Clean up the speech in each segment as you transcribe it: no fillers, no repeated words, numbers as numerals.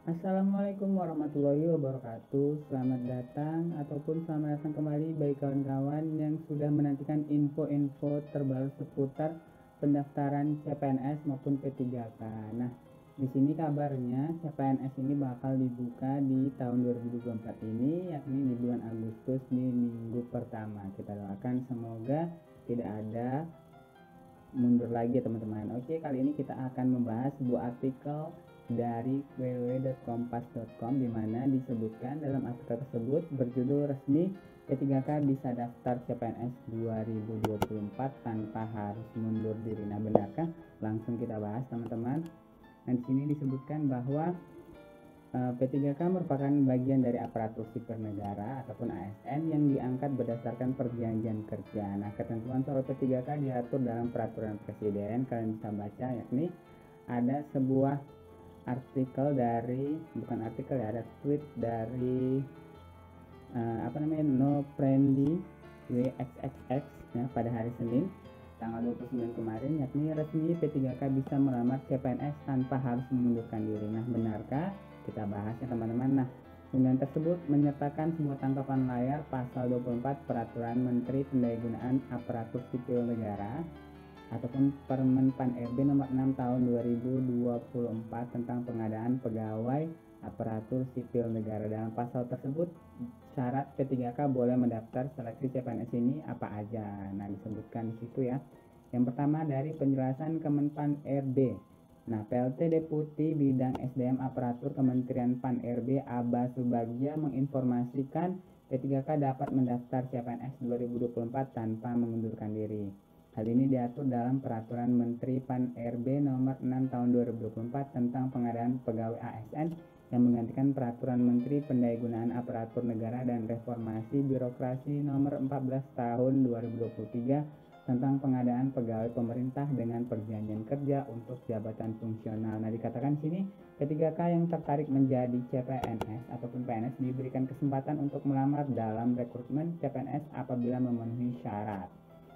Assalamualaikum warahmatullahi wabarakatuh. Selamat datang ataupun selamat datang kembali bagi kawan-kawan yang sudah menantikan info-info terbaru seputar pendaftaran CPNS maupun P3K. Nah, di sini kabarnya CPNS ini bakal dibuka di tahun 2024 ini, yakni di bulan Agustus di minggu pertama. Kita doakan semoga tidak ada mundur lagi ya teman-teman. Oke, kali ini kita akan membahas sebuah artikel dari www.kompas.com di mana disebutkan dalam artikel tersebut berjudul resmi P3K bisa daftar CPNS 2024 tanpa harus mundur diri. Nah, benarkah? Langsung kita bahas teman-teman. Nah, di sini disebutkan bahwa P3K merupakan bagian dari aparatur sipil negara ataupun ASN yang diangkat berdasarkan perjanjian kerja. Nah, ketentuan soal P3K diatur dalam peraturan presiden. Kalian bisa baca, yakni ada sebuah artikel dari, bukan artikel ya, ada tweet dari No Friendly WXXX ya, pada hari Senin tanggal 29 kemarin, yakni resmi P3K bisa melamar CPNS tanpa harus mengundurkan diri. Nah, benarkah? Kita bahas ya teman-teman. Nah, undangan tersebut menyertakan sebuah tangkapan layar pasal 24 Peraturan Menteri Pendayagunaan Aparatur Sipil Negara ataupun Permen Pan RB nomor 6 tahun 2024 tentang pengadaan pegawai aparatur sipil negara. Dalam pasal tersebut syarat P3K boleh mendaftar seleksi CPNS ini apa aja. Nah, disebutkan di situ ya. Yang pertama dari penjelasan Kemenpan RB. Nah, PLT Deputi Bidang SDM Aparatur Kementerian Pan RB Aba Subagja menginformasikan P3K dapat mendaftar CPNS 2024 tanpa mengundurkan diri. Hal ini diatur dalam Peraturan Menteri Pan RB nomor 6 tahun 2024 tentang pengadaan pegawai ASN yang menggantikan Peraturan Menteri Pendayagunaan Aparatur Negara dan Reformasi Birokrasi nomor 14 tahun 2023 tentang pengadaan pegawai pemerintah dengan perjanjian kerja untuk jabatan fungsional. Nah, dikatakan sini P3K yang tertarik menjadi CPNS ataupun PNS diberikan kesempatan untuk melamar dalam rekrutmen CPNS apabila memenuhi syarat.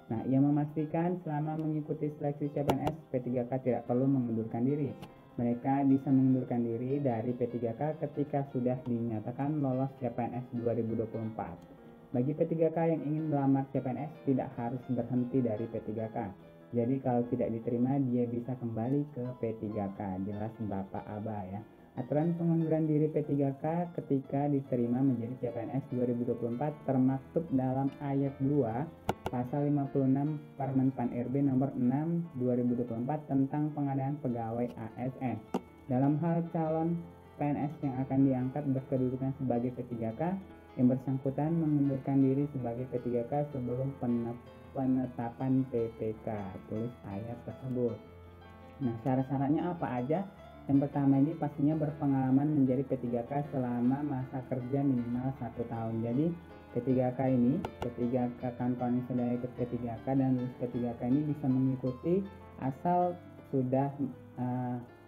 Nah, ia memastikan selama mengikuti seleksi CPNS, P3K tidak perlu mengundurkan diri. Mereka bisa mengundurkan diri dari P3K ketika sudah dinyatakan lolos CPNS 2024. Bagi P3K yang ingin melamar CPNS tidak harus berhenti dari P3K. Jadi kalau tidak diterima dia bisa kembali ke P3K. Jelas Bapak Aba ya. Aturan pengunduran diri P3K ketika diterima menjadi CPNS 2024 termaktub dalam ayat 2 pasal 56 Permen Pan RB nomor 6 2024 tentang pengadaan pegawai ASN. Dalam hal calon PNS yang akan diangkat berkedudukan sebagai P3K, yang bersangkutan mengundurkan diri sebagai P3K sebelum penetapan PPK, tulis ayat tersebut. Nah, syarat-syaratnya apa aja? Yang pertama ini pastinya berpengalaman menjadi P3K selama masa kerja minimal 1 tahun. Jadi P3K ini, P3K kawan-kawan yang sudah ikut P3K dan lulus P3K ini bisa mengikuti asal sudah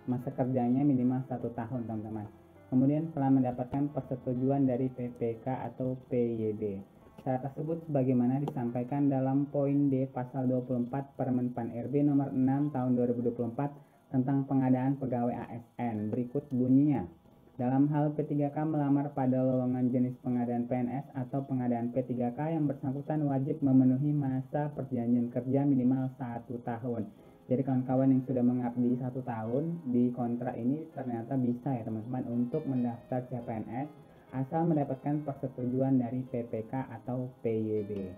masa kerjanya minimal 1 tahun teman-teman. Kemudian telah mendapatkan persetujuan dari PPK atau PYB. Syarat tersebut sebagaimana disampaikan dalam poin D pasal 24 Permen Pan RB nomor 6 tahun 2024 tentang pengadaan pegawai ASN. Berikut bunyinya. Dalam hal P3K melamar pada lowongan jenis pengadaan PNS atau pengadaan P3K yang bersangkutan wajib memenuhi masa perjanjian kerja minimal 1 tahun. Jadi kawan-kawan yang sudah mengabdi 1 tahun di kontrak ini ternyata bisa ya teman-teman untuk mendaftar CPNS asal mendapatkan persetujuan dari PPK atau PYB.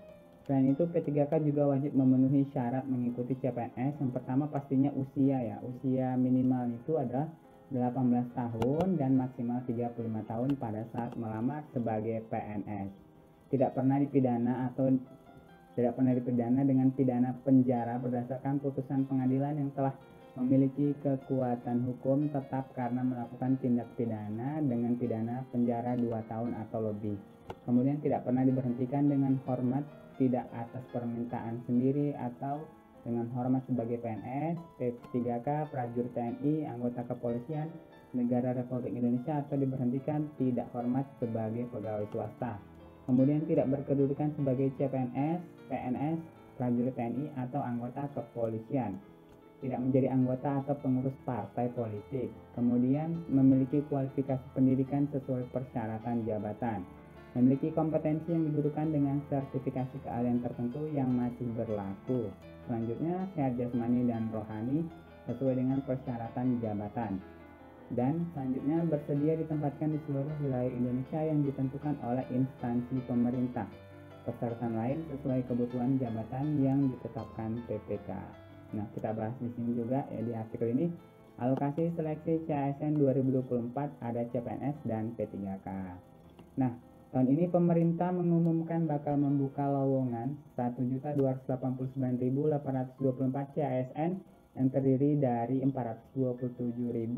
Selain itu P3K juga wajib memenuhi syarat mengikuti CPNS. Yang pertama pastinya usia ya. Usia minimal itu adalah 18 tahun dan maksimal 35 tahun pada saat melamar sebagai PNS. Tidak pernah dipidana dengan pidana penjara berdasarkan putusan pengadilan yang telah memiliki kekuatan hukum tetap karena melakukan tindak pidana dengan pidana penjara 2 tahun atau lebih. Kemudian tidak pernah diberhentikan dengan hormat, tidak atas permintaan sendiri atau dengan hormat sebagai PNS, P3K, prajurit TNI, anggota kepolisian negara Republik Indonesia atau diberhentikan tidak hormat sebagai pegawai swasta. Kemudian tidak berkedudukan sebagai CPNS, PNS, prajurit TNI atau anggota kepolisian. tidak menjadi anggota atau pengurus partai politik, kemudian memiliki kualifikasi pendidikan sesuai persyaratan jabatan, memiliki kompetensi yang dibutuhkan dengan sertifikasi keahlian tertentu yang masih berlaku. Selanjutnya, sehat jasmani dan rohani sesuai dengan persyaratan jabatan. Dan selanjutnya, bersedia ditempatkan di seluruh wilayah Indonesia yang ditentukan oleh instansi pemerintah. Persyaratan lain sesuai kebutuhan jabatan yang ditetapkan PPK. Nah, kita bahas di sini juga ya di artikel ini. Alokasi seleksi CASN 2024 ada CPNS dan P3K. Nah, tahun ini pemerintah mengumumkan bakal membuka lowongan 1.289.824 CASN yang terdiri dari 427.650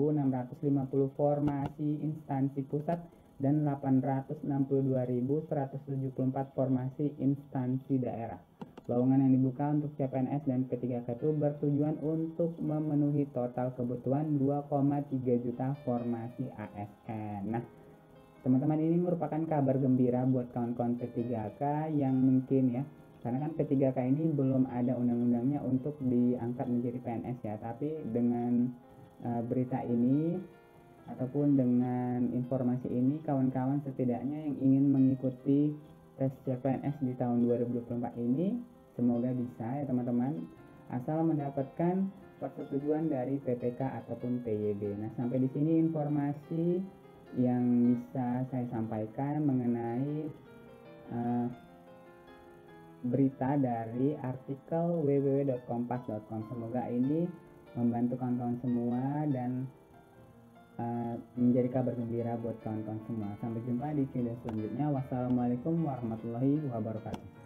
formasi instansi pusat dan 862.174 formasi instansi daerah. Lowongan yang dibuka untuk CPNS dan P3K itu bertujuan untuk memenuhi total kebutuhan 2,3 juta formasi ASN. Nah, teman-teman, ini merupakan kabar gembira buat kawan-kawan P3K yang mungkin ya, karena kan P3K ini belum ada undang-undangnya untuk diangkat menjadi PNS ya, tapi dengan berita ini ataupun dengan informasi ini, kawan-kawan setidaknya yang ingin mengikuti tes CPNS di tahun 2024 ini semoga bisa ya teman-teman, asal mendapatkan persetujuan dari PPK ataupun PYB. Nah, sampai di sini informasi yang bisa saya sampaikan mengenai berita dari artikel www.kompas.com. Semoga ini membantu kawan-kawan semua dan menjadi kabar gembira buat kawan-kawan semua. Sampai jumpa di video selanjutnya. Wassalamualaikum warahmatullahi wabarakatuh.